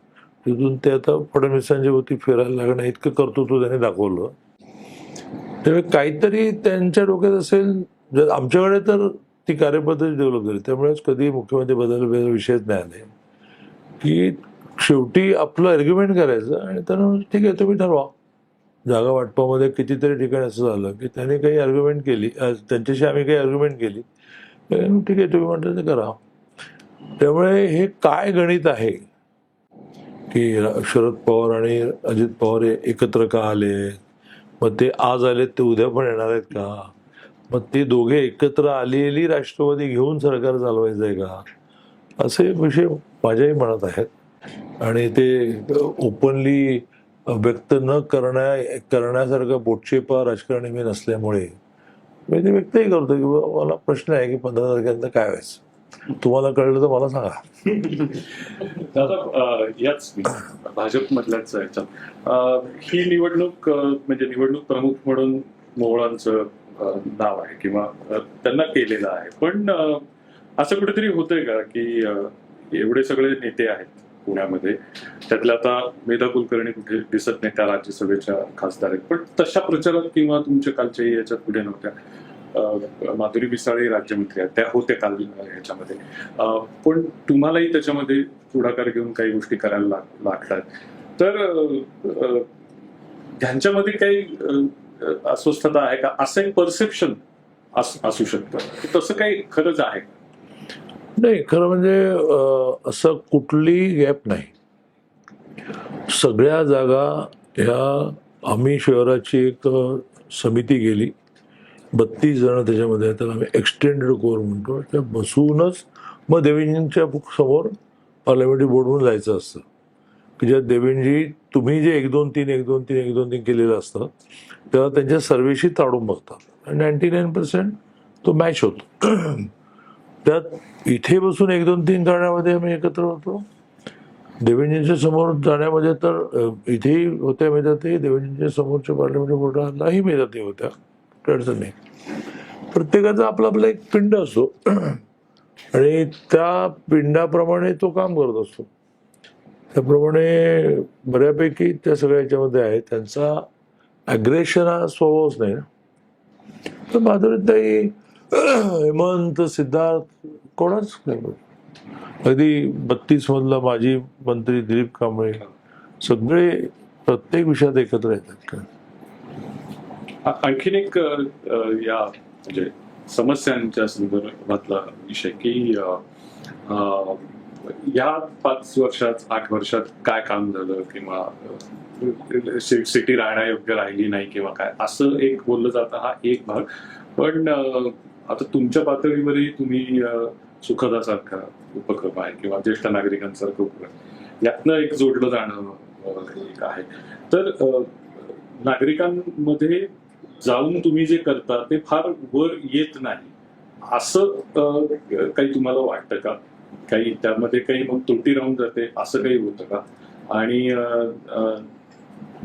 तिथून ते आता फडणवीसांच्या भोवती फिरायला लागणं इतकं कर्तृत्व त्यांनी दाखवलं. त्यामुळे काहीतरी त्यांच्या डोक्यात असेल. जर आमच्याकडे तर ती कार्यपद्धती डेव्हलप झाली, त्यामुळेच कधी मुख्यमंत्री बदल विषयच नाही आले. की शेवटी आपलं आर्ग्युमेंट करायचं आणि त्यांना ठीक आहे तुम्ही ठरवा. जागा वाटपामध्ये कितीतरी ठिकाणी असं झालं की त्यांनी काही आर्ग्युमेंट केली, त्यांच्याशी आम्ही काही आर्ग्युमेंट केली, ठीक आहे तुम्ही म्हणता ते करा. त्यामुळे हे काय गणित आहे की शरद पवार आणि अजित पवार एकत्र का आले, मग ते आज आलेत ते उद्या पण येणार आहेत का, मग ते दोघे एकत्र आलेली राष्ट्रवादी घेऊन सरकार चालवायचं आहे का, असे विषय माझ्याही मनात आहेत. आणि ते ओपनली व्यक्त न करण्यासारखं बोटचेपा राजकारणी मी नसल्यामुळे मी ते व्यक्तही करतो की मला प्रश्न आहे की 15 तारखेनंतर काय व्हायचं. तुम्हाला कळलं तर मला सांगा. दादा, याच भाजपमधल्याच ह्याच्यात ही निवडणूक म्हणजे निवडणूक प्रमुख म्हणून मोहळांचं नाव आहे किंवा त्यांना केलेलं आहे. पण असं कुठेतरी होतंय का की एवढे सगळे नेते आहेत पुण्यामध्ये, त्यातल्या आता मेधा कुलकर्णी कुठे दिसत नाही, त्या राज्यसभेच्या खासदार आहेत, पण तशा प्रचारात किंवा तुमच्या कालच्या याच्यात पुढे नव्हत्या. माधुरी मिसाळे राज्यमंत्री आहेत, त्या होत्या काल ह्याच्यामध्ये, पण तुम्हालाही त्याच्यामध्ये पुढाकार घेऊन काही गोष्टी करायला लागतात. तर ह्यांच्यामध्ये काही अस्वस्थता आहे का, असं एक परसेप्शन असू शकतं, तसं काही खरंच आहे का? नाही, खरं म्हणजे असं कुठलीही गॅप नाही. सगळ्या जागा ह्या आम्ही शहराची एक समिती गेली, 32 जण त्याच्यामध्ये, त्याला आम्ही एक्सटेंडेड कोर म्हणतो. त्या बसूनच मग देवेंद्रजींच्या समोर पार्लमेंटरी बोर्डमधून जायचं असतं की ज्यात देवेंद्रजी तुम्ही जे 1-2-3 केलेलं असतं तेव्हा त्यांच्या सर्वेशी ताडून बघतात आणि 99% तो मॅच होतो. त्यात इथे बसून 1-2-3 करण्यामध्ये आम्ही एकत्र होतो. देवेंद्रजींच्या समोर जाण्यामध्ये तर इथेही होत्या मेधाताई, देवेंद्रजींच्या समोरच्या पार्लमेंटरी बोर्डालाही मेधाताई होत्या, अडचण नाही. प्रत्येकाचा आपला आपला एक पिंड असतो आणि त्या पिंडाप्रमाणे तो काम करत असतो. त्याप्रमाणे बऱ्यापैकी त्या सगळ्या याच्यामध्ये आहे. त्यांचा ॲग्रेशन हा स्वभावच नाही ना. तर माधुरीताई, हेमंत, सिद्धार्थ कोणाच नाही. अगदी 32 मधला माजी मंत्री दिलीप कांबळे, सगळे प्रत्येक विषयात एकत्र येतात. आणखीन एक या म्हणजे समस्यांच्या संदर्भातला विषय की या 5 वर्षात 8 वर्षात काय काम झालं किंवा सिटी राहण्यायोग्य राहिली नाही किंवा काय, असं एक बोललं जातं. हा एक भाग. पण आता तुमच्या पातळीवरही तुम्ही सुखदासारखा उपक्रम आहे किंवा ज्येष्ठ नागरिकांसारखं उपक्रम, यातनं एक जोडलं जाणं एक आहे. तर नागरिकांमध्ये जाऊन तुम्ही जे करता ते फार वर येत नाही, असं काही तुम्हाला वाटतं का? काही त्यामध्ये काही मग त्रुटी राहून जाते, असं काही होतं का? आणि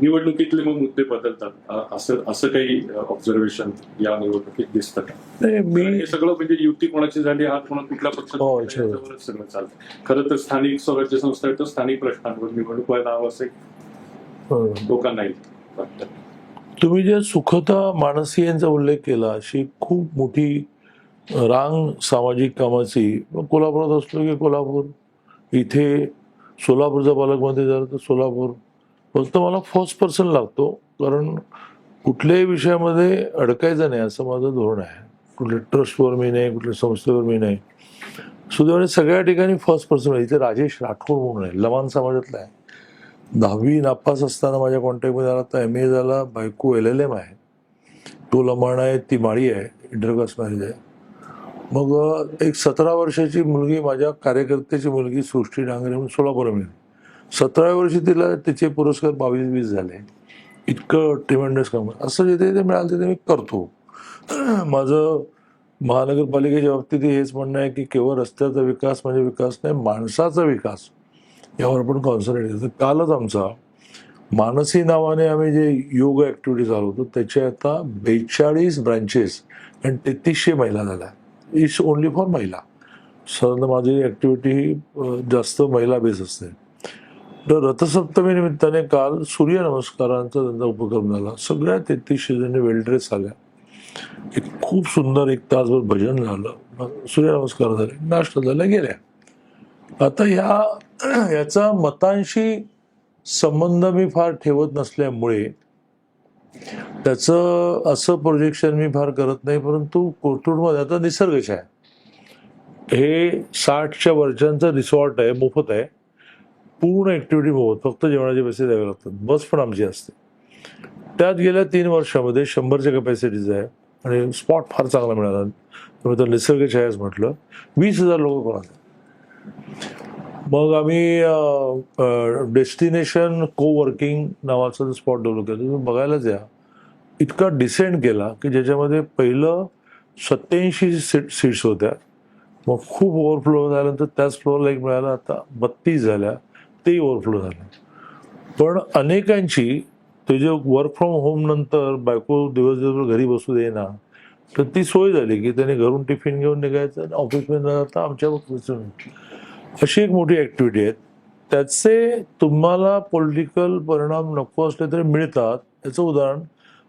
निवडणुकीतले मग मुद्दे बदलतात असं असं काही ऑब्झर्वेशन या निवडणुकीत दिसतं का? नाही, मी हे सगळं म्हणजे युती कोणाची झाली हा कोणा कुठल्या पक्षात हो, गेला याच्यावरच सगळं चालतं. खरं तर स्थानिक स्वराज्य संस्था आहे तर स्थानिक प्रश्नांवर निवडणूक व्हायला हवं असे लोकांनाही वाटतं. तुम्ही जे सुखता मानसी यांचा उल्लेख केला, अशी खूप मोठी रांग सामाजिक कामाची कोल्हापुरात असलो की कोल्हापूर, इथे सोलापूरचा पालकमंत्री झाला तर सोलापूर. फक्त मला फर्स्ट पर्सन लागतो, कारण कुठल्याही विषयामध्ये अडकायचं नाही असं माझं धोरण आहे. कुठल्या ट्रस्टवर मी नाही, कुठल्या संस्थेवर मी नाही. सुदैवाने सगळ्या ठिकाणी फर्स्ट पर्सन आहे. इथे राजेश राठोड म्हणून आहे, लवान समाजातला आहे. 10वी नापास असताना माझ्या कॉन्टॅक्टमध्ये आला, तर MA झाला, बायको LLM आहे, तो लमाण आहे, ती माळी आहे, इंटरकास्ट मॅरेज आहे. मग एक 17 वर्षाची मुलगी, माझ्या कार्यकर्त्याची मुलगी सृष्टी डांगरे म्हणून सोलापूर मिळाली. 17व्या वर्षी तिला तिचे पुरस्कार 22-20 झाले. इतकं ट्रिमेंडस काम असं जिथे ते मिळालं तिथे मी करतो. माझं महानगरपालिकेच्या बाबतीत हेच म्हणणं आहे की केवळ रस्त्याचा विकास म्हणजे विकास नाही, माणसाचा विकास यावर पण कॉन्सन्ट्रेट करतो. कालच आमचा मानसी नावाने आम्ही जे योग ॲक्टिव्हिटी चालवतो त्याचे आता 42 ब्रांचेस आणि 3300 महिला झाल्या. इट्स ओनली फॉर महिला. साधारण माझी ॲक्टिव्हिटी ही जास्त महिला बेस असते. तर रथसप्तमी निमित्ताने काल सूर्यनमस्कारांचा त्यांचा उपक्रम झाला. सगळ्या 3300 जणी वेल ड्रेस आल्या. एक खूप सुंदर 1 तासभर भजन झालं, सूर्यनमस्कार झाले, नाश्ता झाला, गेल्या. आता याचा मतांशी संबंध मी फार ठेवत नसल्यामुळे त्याचं असं प्रोजेक्शन मी फार करत नाही. परंतु कोथरूडमध्ये आता निसर्गच आहे, हे 60च्या वरच्यांचं रिसॉर्ट आहे, मोफत आहे, पूर्ण ॲक्टिव्हिटी मोफत, फक्त जेवणाचे पैसे द्यावे लागतात. बस पण आमची असते. त्यात गेल्या 3 वर्षामध्ये 100च्या कॅपॅसिटीज आहे आणि स्पॉट फार चांगला मिळाला. त्यामुळे तर निसर्ग छायाच म्हटलं. 20,000 लोक कोणाचे. मग आम्ही डेस्टिनेशन कोवर्किंग नावाचा स्पॉट डेव्हलप केला. तुम्ही बघायलाच या, इतका डिसेंट केला की ज्याच्यामध्ये पहिलं 87 सीट्स होत्या. मग खूप ओव्हरफ्लो झाल्यानंतर त्याच फ्लोअरला एक मिळाला, आता 32 झाल्या, तेही ओव्हरफ्लो झालं. पण अनेकांची ते जे वर्क फ्रॉम होम नंतर बायको दिवस घरी बसू देईना, तर ती सोय झाली की त्याने घरून टिफिन घेऊन निघायचं आणि ऑफिसमध्ये न जाता आमच्या बसून. अशी एक मोठी ॲक्टिव्हिटी आहे. त्याचे तुम्हाला पॉलिटिकल परिणाम नको असले तरी मिळतात. याचं उदाहरण,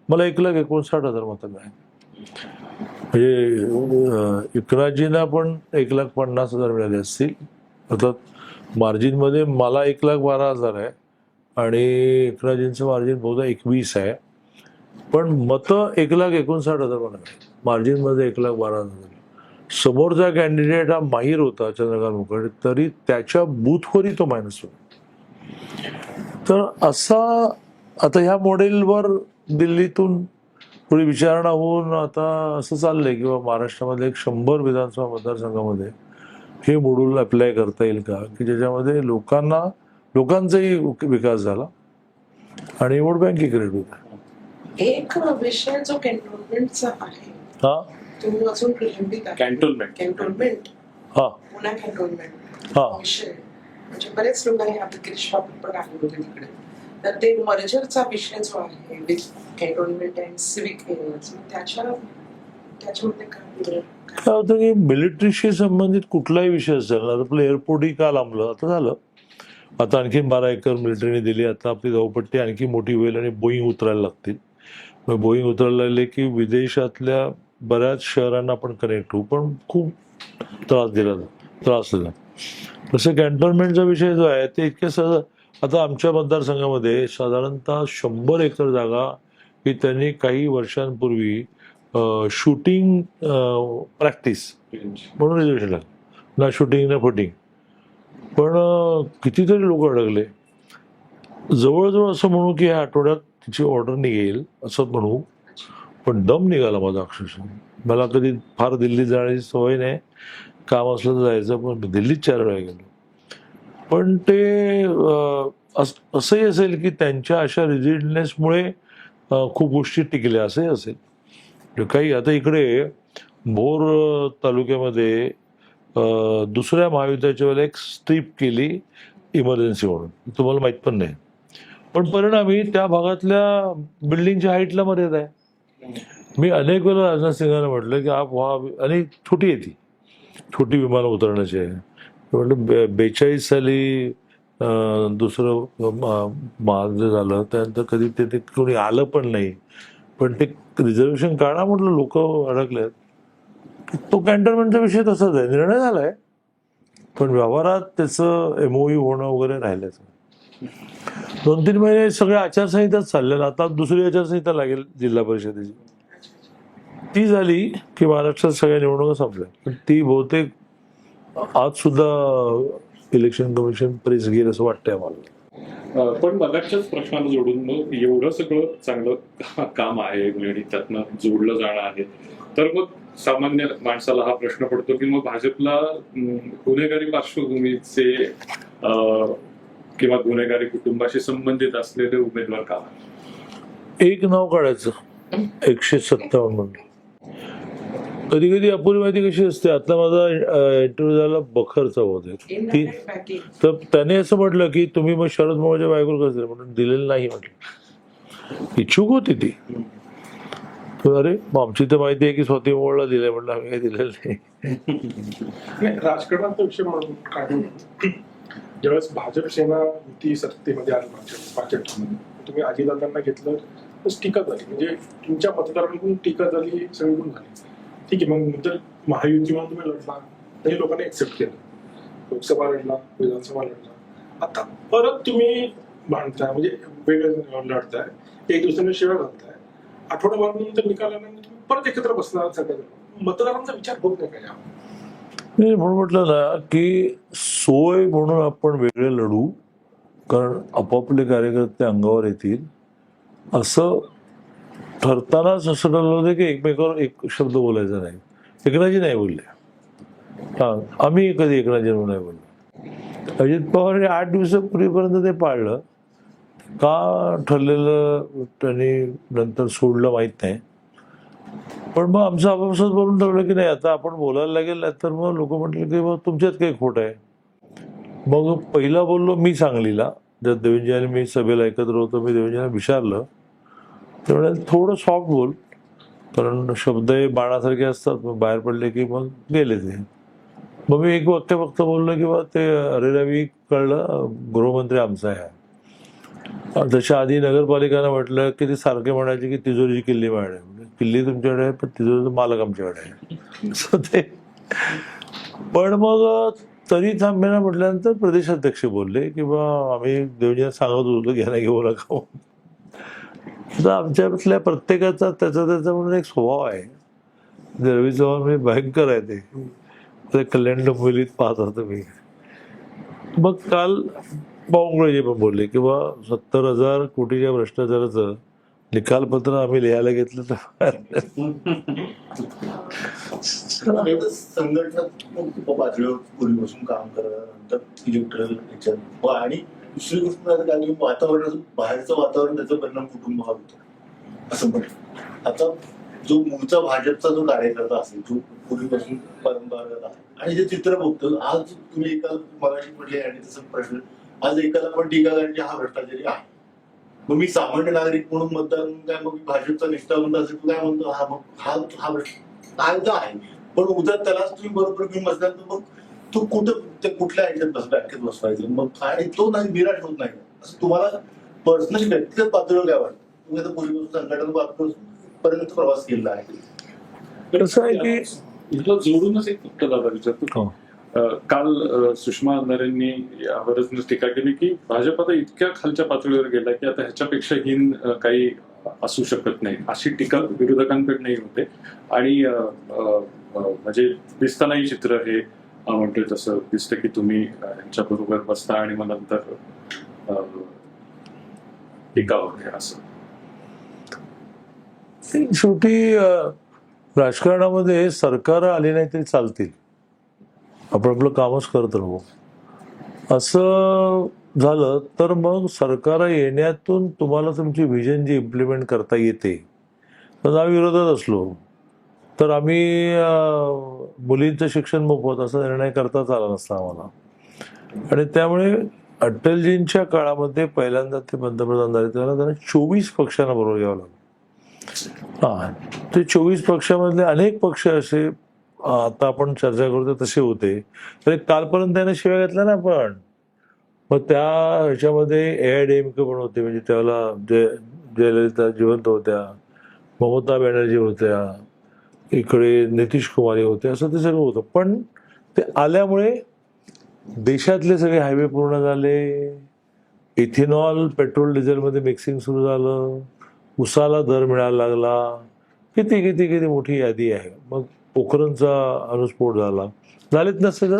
मला 1,59,000 मतं मिळाली. म्हणजे इकराजींना पण 1,50,000 मिळाले असतील. अर्थात मार्जिनमध्ये मला 1,12,000 आहे आणि इकराजींचं मार्जिन बहुधा 21 आहे. पण मतं 1,59,000 मिळाली, मार्जिनमध्ये 1,12,000. समोरचा कॅन्डिडेट हा माहीर होता चंद्रकांत मुखर्जी, तरी त्याच्या बूथवरही तो मायनस होता. तर असा आता ह्या मॉडेलवर दिल्लीतून थोडी विचारणा होऊन आता असं चाललंय की महाराष्ट्रामध्ये एक 100 विधानसभा मतदारसंघामध्ये हे मॉड्यूल अप्लाय करता येईल का, की ज्याच्यामध्ये लोकांचाही विकास झाला आणि वोट बँक क्रिएट होता. एक विषय जो कॅन्टोन्मेंटचा आहे, हा तुम्ही अजून प्रलंबित आहे. कॅन्टोन्मेंट, हा पुन्हा कॅन्टोन्मेंट हा विषय, म्हणजे बरेच लोकांनी गिरीश बापट पण आले होते तिकडे. तर ते मर्जरचा विषय जो आहे कॅन्टोन्मेंट अँड सिव्हिक एरियाज, त्याच्यामध्ये काय होतं की मिलिटरीशी संबंधित कुठलाही विषय असेल ना, आपलं एअरपोर्टही का लांबलं, आता झालं. आता आणखी 12 एकर मिलिटरीने दिली. आता आपली धावपट्टी आणखी मोठी होईल आणि बोईंग उतरायला लागतील. मग बोईंग उतरायला लागले की विदेशातल्या बऱ्याच शहरांना आपण कनेक्ट होऊ. पण खूप त्रास दिला. तसं कॅन्टोन्मेंटचा विषय जो आहे ते इतके सहज. आता आमच्या मतदारसंघामध्ये साधारणतः 100 एकर जागा ही त्यांनी काही वर्षांपूर्वी शूटिंग प्रॅक्टिस म्हणून रिझर्वेशन लागलं, ना शूटिंग ना फुटिंग. पण कितीतरी लोक अडकले. जवळजवळ असं म्हणू की ह्या आठवड्यात तिची ऑर्डर निघेल असं म्हणू, पण दम निघाला माझा अक्षरशः. मला कधी फार दिल्लीत जाण्याची सवय नाही, काम असलं तर जायचं, पण दिल्लीत 4 वेळा गेलो. पण ते असंही असेल की त्यांच्या अशा रिजिडनेसमुळे खूप गोष्टी टिकल्या, असंही असेल. काही आता इकडे भोर तालुक्यामध्ये दुसऱ्या महायुद्धाच्या वेळेला एक स्ट्रीप केली इमर्जन्सी म्हणून, तुम्हाला माहीत पण नाही. पण परिणामी त्या भागातल्या बिल्डिंगच्या हाईटला मर्यादा आहे. मी अनेक वेळा राजनाथ सिंगांना म्हटलं की आप वहा आणि छोटी आहे ती, छोटी विमानं उतरण्याची आहे. म्हटलं 42 साली दुसरं महायुद्ध झालं, त्यानंतर कधी ते कोणी आलं पण नाही. पण ते रिझर्वेशन काढा म्हटलं, लोक अडकलेत. तो कॅन्टोन्मेंटचा विषय तसाच आहे, निर्णय झालाय, पण व्यवहारात त्याचं MOU होणं वगैरे राहिलंच. 2-3 महिने सगळ्या आचारसंहिताच चालल्या. आता दुसरी आचारसंहिता लागेल जिल्हा परिषदेची. ती झाली की महाराष्ट्रात सगळ्या निवडणुका संपल्या. पण ती बहुतेक आज सुद्धा इलेक्शन कमिशन प्रेस घेईल असं वाटतंय आम्हाला. पण मगाच्याच प्रश्नाला जोडून मग एवढं सगळं चांगलं काम आहे आणि त्यातनं जोडलं जाणं आहे, तर मग सामान्य माणसाला हा प्रश्न पडतो की मग भाजपला गुन्हेगारी पार्श्वभूमीचे किंवा गुन्हेगारी कुटुंबाशी संबंधित असलेले उमेदवार का? एक नाव काढायचं 157 म्हणून. कधी कधी अपुरी माहिती कशी असते. आता माझा इंटरव्ह्यू झाला बखरचा होते ती, तर त्याने असं म्हटलं की तुम्ही मग शरद पवारच्या बायकोला कसं दिलं, म्हणून दिलेलं नाही म्हटलं. इच्छुक होती ती. तर अरे मग आमची तर माहिती आहे की स्वाती मोहोळला दिलंय, म्हटलं आम्ही काही दिलेलं नाही. राजकारणाचा विषय म्हणून काढून ज्यावेळेस भाजप सेना युती सत्तेमध्ये आली भाजपमध्ये, तुम्ही अजितदादांना घेतलं तर टीका झाली, म्हणजे तुमच्या मतदारांकडून टीका झाली, सगळीकडून झाली. ठीक आहे, मग नंतर महायुती म्हणून तुम्ही लढला, तरी लोकांनी एक्सेप्ट केलं. लोकसभा लढला, विधानसभा लढला, आता परत तुम्ही भांडताय, म्हणजे वेगळं लढताय, एक दुसऱ्याने शिवाय घालताय. आठवड्याभरानंतर निकालानंतर तुम्ही परत एकत्र बसणार. सगळं मतदारांचा विचार होत नाही का? नाही, म्हणून म्हटलं ना की सोय म्हणून आपण वेगळे लढू, कारण आपापले कार्यकर्ते अंगावर येतील असं ठरतानाच असं ठरलं होतं की एकमेकावर एक शब्द बोलायचा नाही. एकनाथजी नाही बोलले. हा, आम्ही कधी एकनाथजी नाही बोललो. अजित पवार 8 दिवसापूर्वीपर्यंत ते पाळलं. का ठरलेलं त्यांनी नंतर सोडलं माहीत नाही. पण मग आमचं आपापसात बोलून ठरवलं की नाही, आता आपण बोलायला लागेल, तर मग लोक म्हटले की मग तुमच्यात काही खोट आहे. मग पहिला बोललो मी सांगलीला, जर देवेंद्रजी आणि मी सभेला एकत्र होतो, मी देवेंद्रजींना विचारलं, ते म्हणाले थोडं सॉफ्ट बोल, कारण शब्द हे बाणासारखे असतात, मग बाहेर पडले की मग गेले ते. मग मी एक वाक्य फक्त बोललो की बा ते अरे रवी कळलं, गृहमंत्री आमचा आहे. त्याच्या आधी नगरपालिकांना म्हटलं की ते सारखे म्हणायचे की तिजोरीची किल्ली माझ्याकडे आहे. किल्ली तुमच्याकडे आहे, पण तिजोरीचा मालक आमच्याकडे आहे. असं ते. पण मग तरी थांबेना म्हटल्यानंतर प्रदेशाध्यक्ष बोलले की बा आम्ही देवेंद्रजींना सांगत होतो घ्या नाही घेऊ नका. तर आमच्यातल्या प्रत्येकाचा त्याचा म्हणून एक स्वभाव आहे. रवी चव्हाण म्हणजे भयंकर आहे ते कल्याण डोंबिवलीत पाहत होतो मी. मग काल बावंगळे पण बोलले की बा 70,000 कोटीच्या भ्रष्टाचाराचं निकालपत्र आम्ही लिहायला घेतलं तर संघटनात्मक पातळीवर पूर्वीपासून काम करत इलेक्ट्रल ह्याच्यात. आणि दुसरी गोष्ट काय, वातावरण बाहेरचं वातावरण त्याचा परिणाम कुटुंबावर होतो असं म्हटलं. आता जो मूळचा भाजपचा जो कार्यकर्ता असेल, जो पूर्वीपासून परंपरागत आहे आणि जे चित्र बघतो, आज तुम्ही एका मराठी पडले आणि तसं प्रश्न आज एकाला पण टीका करायची हा भ्रष्टाचारी आहे. मग मी सामान्य नागरिक म्हणून मतदान काय, मग भाजपचा निष्ठावंत असेल तू काय म्हणतो, हा मग हा भ्रष्टाचार आहे. पण उद्या त्यालाच तुम्ही बरोबर घेऊन बसला तर मग तू कुठल्या ह्याच्यात बँकेत बसवायचं, मग काय तो नाही निराश होत नाही असं तुम्हाला पर्सनली व्यक्तिगत पातळीवर काय वाटतं? तुम्ही आता पूर्वीपासून संघटना पातळीपर्यंत प्रवास केला आहे. कसं आहे की इथलं जोडूनच एक फक्त दादा विचारतो, काल सुषमा अंधारेंनी यावरच टीका केली की भाजप आता इतक्या खालच्या पातळीवर गेला की आता ह्याच्यापेक्षा हीन काही असू शकत नाही, अशी टीका विरोधकांकडनंही होते. आणि म्हणजे दिसतानाही चित्र हे म्हणतोय तसं दिसतं की तुम्ही यांच्या बरोबर बसता आणि मग नंतर टीका वगैरे असं. शेवटी राजकारणामध्ये सरकार आली नाही तरी चालतील, आपण आपलं कामच करत राहू. असं झालं तर मग सरकार येण्यातून तुम्हाला तुमची व्हिजन जी इम्प्लिमेंट करता येते. तर आम्ही विरोधात असलो तर आम्ही मुलींचं शिक्षण मोफत असा निर्णय करताच आला नसता आम्हाला. आणि त्यामुळे अटलजींच्या काळामध्ये पहिल्यांदा ते पंतप्रधान झाले तेव्हा त्यांना 24 पक्षांना बरोबर घ्यावं लागलं. हा, ते 24 पक्षामधले अनेक पक्ष असे आता आपण चर्चा करतो तसे होते. तर कालपर्यंत त्यांना शिव्या घातल्या ना आपण. मग त्या ह्याच्यामध्ये AIADMK पण होते, म्हणजे त्यावेळेला जयललिता जिवंत होत्या, ममता बॅनर्जी होत्या, इकडे नितीश कुमार होते, असं ते सगळं होतं. पण ते आल्यामुळे देशातले सगळे हायवे पूर्ण झाले, इथेनॉल पेट्रोल डिझेलमध्ये मिक्सिंग सुरू झालं, उसाला दर मिळायला लागला, किती किती किती मोठी यादी आहे. मग पोखरणचा अणुस्फोट झाला, झालेच नसते तर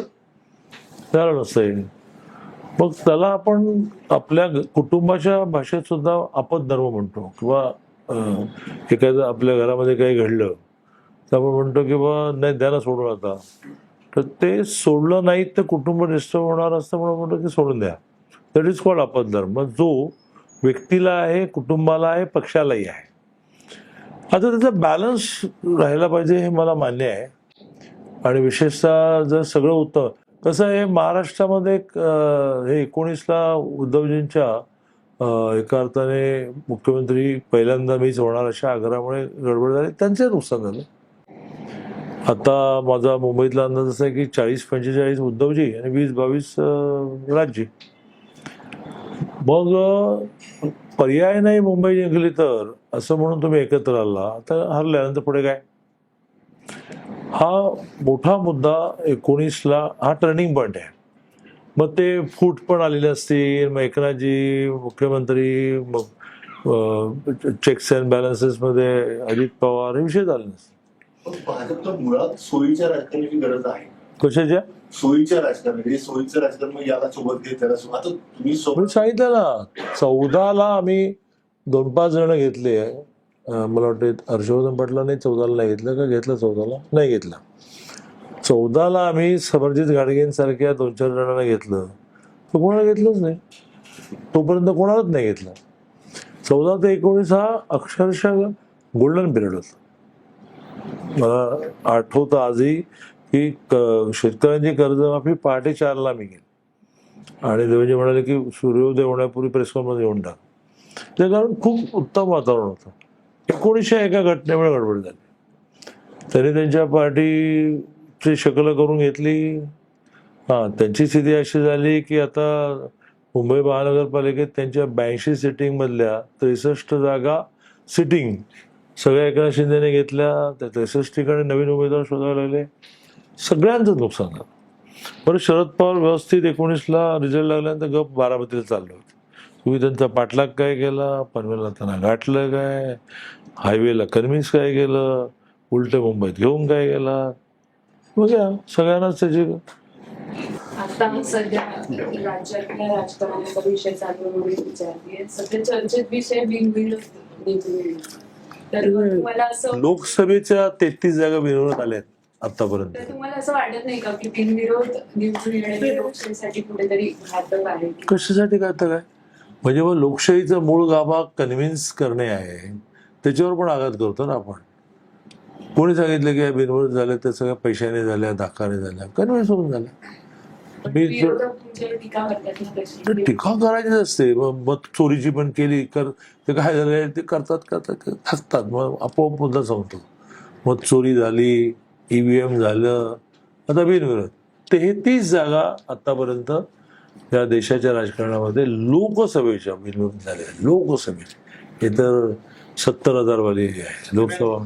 झालं नसतं. मग त्याला आपण आपल्या कुटुंबाच्या भाषेत सुद्धा आपदधर्म म्हणतो, किंवा एखादं आपल्या घरामध्ये काही घडलं तर आपण म्हणतो की बा नाही द्या ना सोडून आता. तर ते सोडलं नाही तर कुटुंब डिस्टर्ब होणार असतं म्हणून म्हणतो की सोडून द्या. दॅट इज कॉल्ड आपदधर्म, जो व्यक्तीला आहे, कुटुंबाला आहे, पक्षालाही आहे. आता त्याचा बॅलन्स राहायला पाहिजे हे मला मान्य आहे. आणि विशेषतः जर सगळं उत्तम कसं आहे, महाराष्ट्रामध्ये हे 19ला उद्धवजींच्या एका अर्थाने मुख्यमंत्री पहिल्यांदा मीच होणार अशा आग्रहामुळे गडबड झाली, त्यांचे नुकसान झालं. आता माझा मुंबईतला अंदाज असा आहे की 40-45 उद्धवजी आणि 20-22 राजजी. मग पर्याय नाही मुंबई जिंकली तर असं म्हणून तुम्ही एकत्र आला, तर हरल्यानंतर पुढे काय. हा मोठा मुद्दा 19ला हा टर्निंग पॉईंट आहे. मग ते फूट पण आलेले असतील, मग एकनाथजी मुख्यमंत्री, मग चेक्स अँड बॅलन्सेसमध्ये अजित पवार, हे विषय झाले नसते. पण भाजपला मुळात सोयीच्या राजकारणाची गरज आहे. कशाच्या सोयीच्या राजकारणाची, सोयीचं राजकारण मग याला सोबत घेत त्याला सोबत. आता तुम्ही मी सोबत सांगितलं ना, 14ला आम्ही 2-5 जण घेतले. मला वाटतं हर्षवर्धन पाटलांनी 14ला नाही घेतलं का, घेतलं 14ला नाही घेतलं. 14ला आम्ही समरजित घाटगेंसारख्या 2-4 जणांना घेतलं, तर कोणाला घेतलंच नाही. तोपर्यंत कोणालाच नाही घेतलं. 14 ते 19 हा अक्षरशः गोल्डन पिरियड होता. मला आठवतं आजही की शेतकऱ्यांची कर्जमाफी 4:30ला मी केली, आणि देवेंद्र म्हणाले की सूर्योदय होण्यापूर्वी प्रेस कॉन्फरन्स येऊन टाक. त्या कारण खूप उत्तम वातावरण होतं. 1900 एका घटनेमुळे गडबड झाली. त्यांनी त्यांच्या पार्टीची शकल करून घेतली. त्यांची स्थिती अशी झाली की आता मुंबई महानगरपालिकेत त्यांच्या 82 सिटिंगमधल्या 63 जागा सिटिंग सगळ्या एकनाथ शिंदेने घेतल्या. त्या 63 ठिकाणी नवीन उमेदवार शोधावे लागले. सगळ्यांचं नुकसान झालं. बरं, शरद पवार व्यवस्थित 19ला रिझल्ट लागल्यानंतर गप बारामतीला चालले होते. तुम्ही त्यांचा पाठलाग काय केला, पनवेलला त्यांना गाठलं काय, हायवेला कन्व्हिन्स काय केलं, उलट मुंबईत घेऊन काय गेला, बघा सगळ्यांनाच त्याची. आता सध्या राज्यातल्या राजकारणाचा विषय चालू म्हणून विचारते. सध्या चर्चेत विषय बिनविरोध. तर तुम्हाला असं लोकसभेच्या 33 जागा बिनविरोध आल्यात आतापर्यंत. तर तुम्हाला असं वाटत नाही का की बिनविरोध निवडून येणे लोकशाहीसाठी कुठेतरी घातक आहे? कशासाठी काय तर काय, म्हणजे मग लोकशाहीचा मूळ गाभा कन्व्हिन्स करणे आहे, त्याच्यावर पण आघात करतो ना आपण. कोणी सांगितलं की बिनविरोध झाले तर सगळ्या पैशाने झाल्या, धाकाने झाल्या, कन्व्हिन्स होऊन झाल्या. विरोधक तुमच्यावर टीका करतात ना तशी. तर टीका करायचीच असते. मग चोरीची पण केली कर, ते काय झालं ते करतात थकतात, मग आपोआप मुद्दा सांगतो. मग चोरी झाली, EVM झालं, आता बिनविरोध. 33 जागा आतापर्यंत या देशाच्या राजकारणामध्ये लोकसभेच्या बिनविरोध झाल्या. लोकसभेच्या हे तर 70,000 वाली आहे लोकसभा.